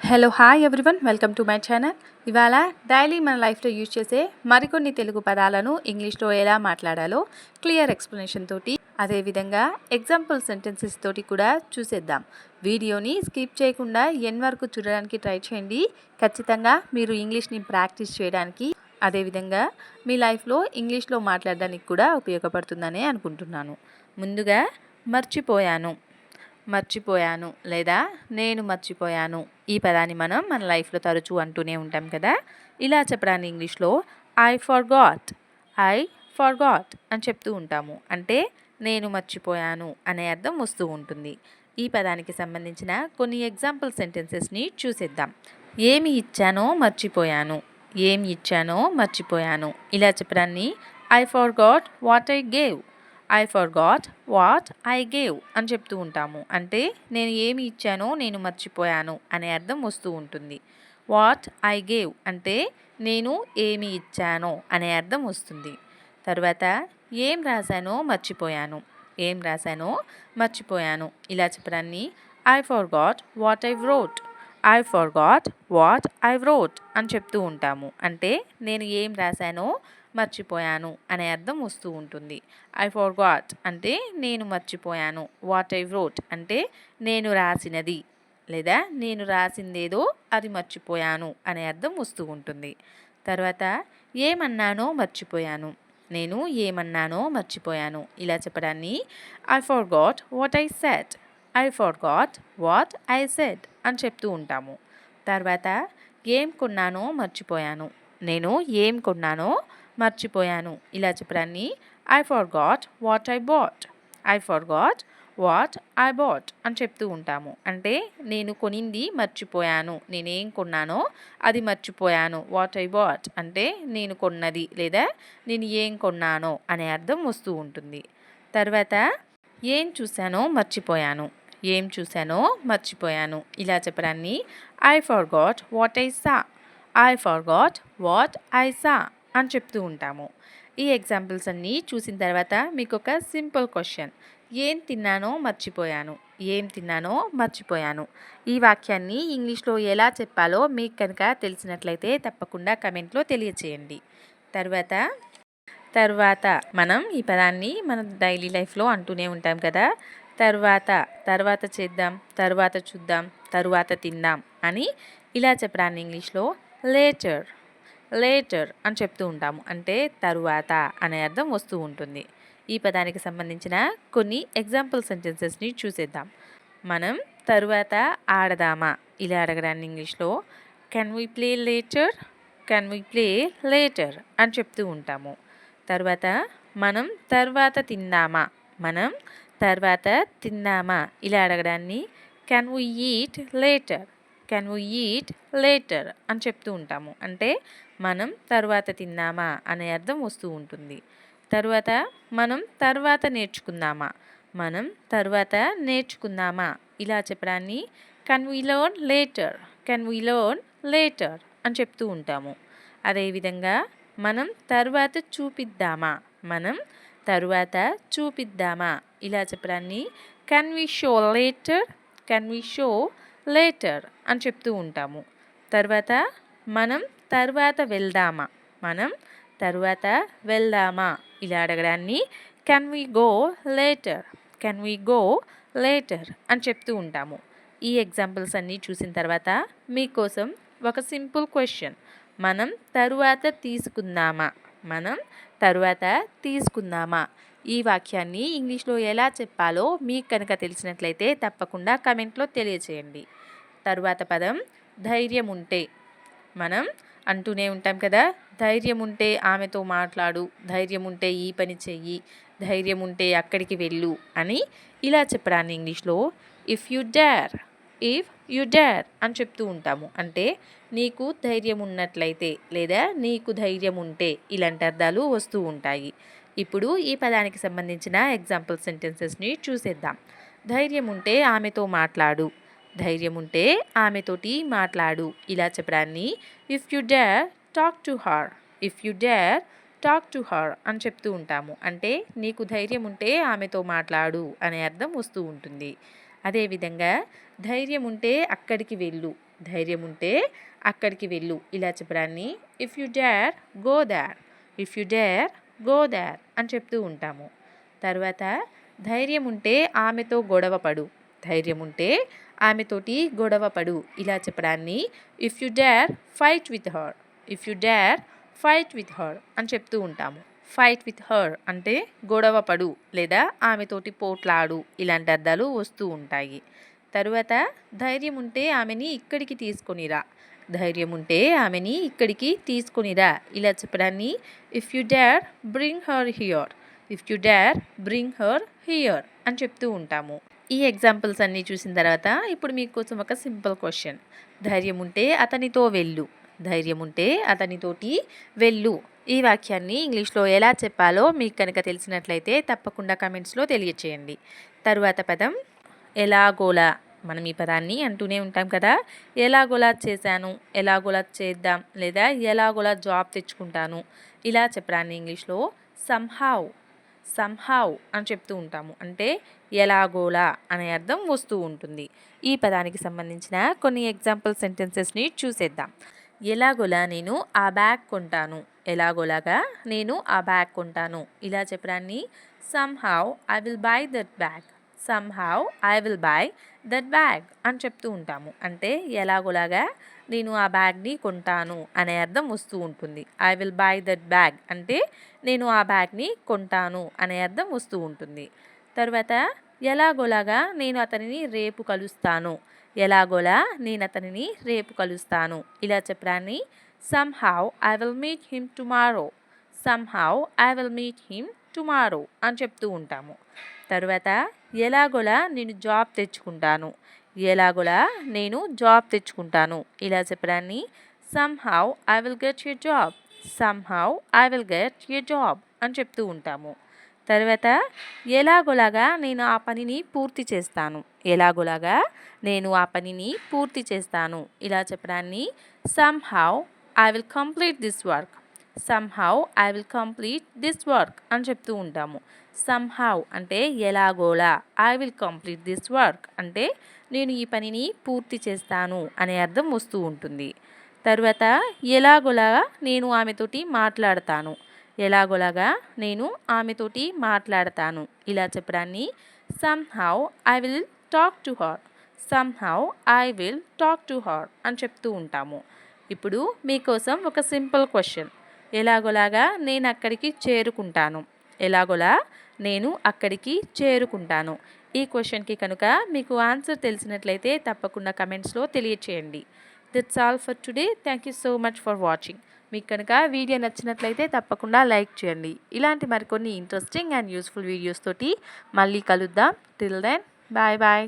Hello hi everyone, welcome to my channel. ఇవాళ daily మన లైఫ్లో యూజ్ చేసే మరికొన్ని తెలుగు పదాలను ఇంగ్లీష్లో ఎలా మాట్లాడాలో క్లియర్ ఎక్స్ప్లెనేషన్ తోటి, అదేవిధంగా ఎగ్జాంపుల్ సెంటెన్సెస్ తోటి కూడా చూసేద్దాం. వీడియోని స్కిప్ చేయకుండా ఎండ్ వరకు చూడడానికి ట్రై చేయండి. ఖచ్చితంగా మీరు ఇంగ్లీష్ని ప్రాక్టీస్ చేయడానికి, అదేవిధంగా మీ లైఫ్లో ఇంగ్లీష్లో మాట్లాడడానికి కూడా ఉపయోగపడుతుందని అనుకుంటున్నాను. ముందుగా మర్చిపోయాను లేదా నేను మర్చిపోయాను, ఈ పదాన్ని మనం మన లైఫ్లో తరచూ అంటూనే ఉంటాం కదా. ఇలా చెప్పడానికి ఇంగ్లీష్లో ఐ ఫర్గాట్ అని చెప్తూ ఉంటాము. అంటే నేను మర్చిపోయాను అనే అర్థం వస్తూ ఉంటుంది. ఈ పదానికి సంబంధించిన కొన్ని ఎగ్జాంపుల్ సెంటెన్సెస్ని చూసేద్దాం. ఏమి ఇచ్చానో మర్చిపోయాను ఇలా చెప్పడాన్ని I forgot what I gave అని చెప్తూ ఉంటాము. అంటే నేను ఏమి ఇచ్చానో నేను మర్చిపోయాను అనే అర్థం వస్తూ ఉంటుంది. వాట్ ఐ గేవ్ అంటే నేను ఏమి ఇచ్చానో అనే అర్థం వస్తుంది. తర్వాత ఏం రాశానో మర్చిపోయాను ఇలా చెప్పడాన్ని I forgot what I wrote అని చెప్తూ ఉంటాము. అంటే నేను ఏం రాశానో మర్చిపోయాను అనే అర్థం వస్తూ ఉంటుంది. ఐ ఫర్గాట్ అంటే నేను మర్చిపోయాను. వాట్ ఐ వ్రోట్ అంటే నేను రాసినది లేదా నేను రాసిందేదో అది మర్చిపోయాను అనే అర్థం వస్తూ ఉంటుంది. తర్వాత నేను ఏమన్నానో మర్చిపోయాను ఇలా చెప్పడాన్ని I forgot what I said అని చెప్తూ ఉంటాము. తర్వాత ఏం కొన్నానో మర్చిపోయాను ఇలా చెప్పడాన్ని I forgot what I bought అని చెప్తూ ఉంటాము. అంటే నేను కొనింది మర్చిపోయాను, నేనేం కొన్నానో అది మర్చిపోయాను. వాట్ ఐ బాట్ అంటే నేను కొన్నది లేదా నేను ఏం కొన్నానో అనే అర్థం వస్తూ ఉంటుంది. తర్వాత ఏం చూశానో మర్చిపోయాను ఇలా చెప్పడాన్ని I forgot what I saw అని చెప్తూ ఉంటాము. ఈ ఎగ్జాంపుల్స్ అన్నీ చూసిన తర్వాత మీకు ఒక సింపుల్ క్వశ్చన్. ఏం తిన్నానో మర్చిపోయాను ఈ వాక్యాన్ని ఇంగ్లీష్లో ఎలా చెప్పాలో మీకు కనుక తెలిసినట్లయితే తప్పకుండా కమెంట్లో తెలియచేయండి. తర్వాత మనం ఈ పదాన్ని మన డైలీ లైఫ్లో అంటూనే ఉంటాం కదా. తర్వాత చేద్దాం, తర్వాత చూద్దాం, తరువాత తిందాం అని ఇలా చెప్పడాన్ని ఇంగ్లీష్లో లేటర్ అని చెప్తూ ఉంటాము. అంటే తరువాత అనే అర్థం వస్తూ ఉంటుంది. ఈ పదానికి సంబంధించిన కొన్ని ఎగ్జాంపుల్ సెంటెన్సెస్ని చూసేద్దాం. మనం తరువాత ఆడదామా ఇలా అడగడాన్ని ఇంగ్లీష్లో కెన్ వి ప్లే లేటర్ అని చెప్తూ ఉంటాము. తర్వాత మనం తర్వాత తిందామా ఇలా అడగడాన్ని కెన్ వి ఈట్ లేటర్ అని చెప్తూ ఉంటాము. అంటే మనం తర్వాత తిందామా అనే అర్థం వస్తూ ఉంటుంది. తర్వాత మనం తర్వాత నేర్చుకుందామా ఇలా చెప్పడాన్ని కెన్ వి లెర్న్ లేటర్ అని చెప్తూ ఉంటాము. అదేవిధంగా మనం తర్వాత చూపిద్దామా ఇలా చెప్పడాన్ని కెన్ వి షో లేటర్ అని చెప్తూ ఉంటాము. తర్వాత మనం తర్వాత వెళ్దామా ఇలా అడగడాన్ని కెన్ వి గో లేటర్ అని చెప్తూ ఉంటాము. ఈ ఎగ్జాంపుల్స్ అన్నీ చూసిన తర్వాత మీకోసం ఒక సింపుల్ క్వశ్చన్. మనం తరువాత తీసుకుందామా ఈ వాక్యాన్ని ఇంగ్లీష్లో ఎలా చెప్పాలో మీకు కనుక తెలిసినట్లయితే తప్పకుండా కమెంట్లో తెలియచేయండి. తరువాత పదం ధైర్యం ఉంటే. మనం అంటూనే ఉంటాం కదా, ధైర్యం ఉంటే ఆమెతో మాట్లాడు, ధైర్యం ఉంటే ఈ పని చెయ్యి, ధైర్యం ఉంటే అక్కడికి వెళ్ళు అని ఇలా చెప్పడాన్ని ఇంగ్లీష్లో ఇఫ్ యు డేర్ అని చెప్తూ ఉంటాము. అంటే నీకు ధైర్యం ఉన్నట్లయితే లేదా నీకు ధైర్యం ఉంటే ఇలాంటి అర్థాలు వస్తూ ఉంటాయి. ఇప్పుడు ఈ పదానికి సంబంధించిన ఎగ్జాంపుల్ సెంటెన్సెస్ని చూసేద్దాం. ధైర్యం ఉంటే ఆమెతో మాట్లాడు, ధైర్యం ఉంటే ఆమెతోటి మాట్లాడు ఇలా చెప్పడాన్ని if you dare talk to her అని చెప్తూ ఉంటాము. అంటే నీకు ధైర్యం ఉంటే ఆమెతో మాట్లాడు అనే అర్థం వస్తూ ఉంటుంది. అదేవిధంగా ధైర్యం ఉంటే అక్కడికి వెళ్ళు, ధైర్యం ఉంటే అక్కడికి వెళ్ళు ఇలా చెప్పడాన్ని if you dare go there, if you dare go there అని చెప్తూ ఉంటాము. తర్వాత ధైర్యం ఉంటే ఆమెతో గొడవ పడు, ధైర్యం ఉంటే ఆమెతోటి గొడవ పడు ఇలా చెప్పడాన్ని if you dare fight with her, if you dare fight with her అని చెప్తూ ఉంటాము. ఫైట్ విత్ హర్ అంటే గొడవ పడు లేదా ఆమెతోటి పోట్లాడు ఇలాంటి అర్థాలు వస్తూ ఉంటాయి. తరువాత ధైర్యం ఉంటే ఆమెని ఇక్కడికి తీసుకొనిరా, ధైర్యం ఉంటే ఆమెని ఇక్కడికి తీసుకొనిరా ఇలా చెప్పడాన్ని if you dare bring her here, if you dare bring her here అని చెప్తూ ఉంటాము. ఈ ఎగ్జాంపుల్స్ అన్నీ చూసిన తర్వాత ఇప్పుడు మీకోసం ఒక సింపుల్ క్వశ్చన్. ధైర్యం ఉంటే అతనితో వెళ్ళు, ధైర్యం ఉంటే అతనితోటి వెళ్ళు ఈ వాక్యాన్ని ఇంగ్లీష్లో ఎలా చెప్పాలో మీకు కనుక తెలిసినట్లయితే తప్పకుండా కమెంట్స్లో తెలియచేయండి. తరువాత పదం ఎలాగోలా. మనం ఈ పదాన్ని అంటూనే ఉంటాం కదా, ఎలాగోలా చేశాను, ఎలాగోలా చేద్దాం లేదా ఎలాగోలా జాబ్ తెచ్చుకుంటాను ఇలా చెప్పడాన్ని ఇంగ్లీష్లో సమ్హౌ, సమ్హౌ అని చెప్తూ ఉంటాము. అంటే ఎలాగోలా అనే అర్థం వస్తూ ఉంటుంది. ఈ పదానికి సంబంధించిన కొన్ని ఎగ్జాంపుల్ సెంటెన్సెస్ని చూసేద్దాం. ఎలాగోలా నేను ఆ బ్యాగ్ కొంటాను, ఎలాగోలాగా నేను ఆ బ్యాగ్ కొంటాను ఇలా చెప్పడాన్ని somehow I will buy that bag, somehow I will buy that bag అని చెప్తూ ఉంటాము. అంటే ఎలాగోలాగా నేను ఆ బ్యాగ్ని కొంటాను అనే అర్థం వస్తూ ఉంటుంది. I will buy that bag అంటే నేను ఆ బ్యాగ్ని కొంటాను అనే అర్థం వస్తూ ఉంటుంది. తర్వాత ఎలాగోలాగా నేను అతనిని రేపు కలుస్తాను, ఎలాగోలా నేను అతనిని రేపు కలుస్తాను ఇలా చెప్పడాన్ని somehow I will meet him tomorrow, somehow I will meet him tomorrow అని చెప్తూ ఉంటాము. తర్వాత ఎలాగోలా నేను జాబ్ తెచ్చుకుంటాను, ఎలాగోలా నేను జాబ్ తెచ్చుకుంటాను ఇలా చెప్పడాన్ని somehow I will get you job, somehow I will get you job అని చెప్తూ ఉంటాము. తర్వాత ఎలాగోలాగా నేను ఆ పనిని పూర్తి చేస్తాను, ఎలాగోలాగా నేను ఆ పనిని పూర్తి చేస్తాను ఇలా చెప్పడాన్ని somehow I will complete this work, somehow I will complete this work అని చెప్తూ ఉంటాము. సమ్హౌ అంటే ఎలాగోలా, I will complete this work అంటే నేను ఈ పనిని పూర్తి చేస్తాను అనే అర్థం వస్తూ ఉంటుంది. తర్వాత ఎలాగోలా నేను ఆమెతోటి మాట్లాడతాను, ఎలాగోలాగా నేను ఆమెతోటి మాట్లాడతాను ఇలా చెప్పడాన్ని somehow I will talk to her, somehow I will talk to her అని చెప్తూ ఉంటాము. ఇప్పుడు మీకోసం ఒక సింపుల్ క్వశ్చన్. ఎలాగోలాగా నేను అక్కడికి చేరుకుంటాను, ఎలాగోలా నేను అక్కడికి చేరుకుంటాను ఈ క్వశ్చన్కి కనుక మీకు ఆన్సర్ తెలిసినట్లయితే తప్పకుండా కమెంట్స్లో తెలియచేయండి. That's all for today. Thank you so much for watching. మీకు కనుక వీడియో నచ్చినట్లయితే తప్పకుండా లైక్ చేయండి. ఇలాంటి మరికొన్ని ఇంట్రెస్టింగ్ అండ్ యూస్ఫుల్ వీడియోస్ తోటి మళ్ళీ కలుద్దాం. Till then bye bye.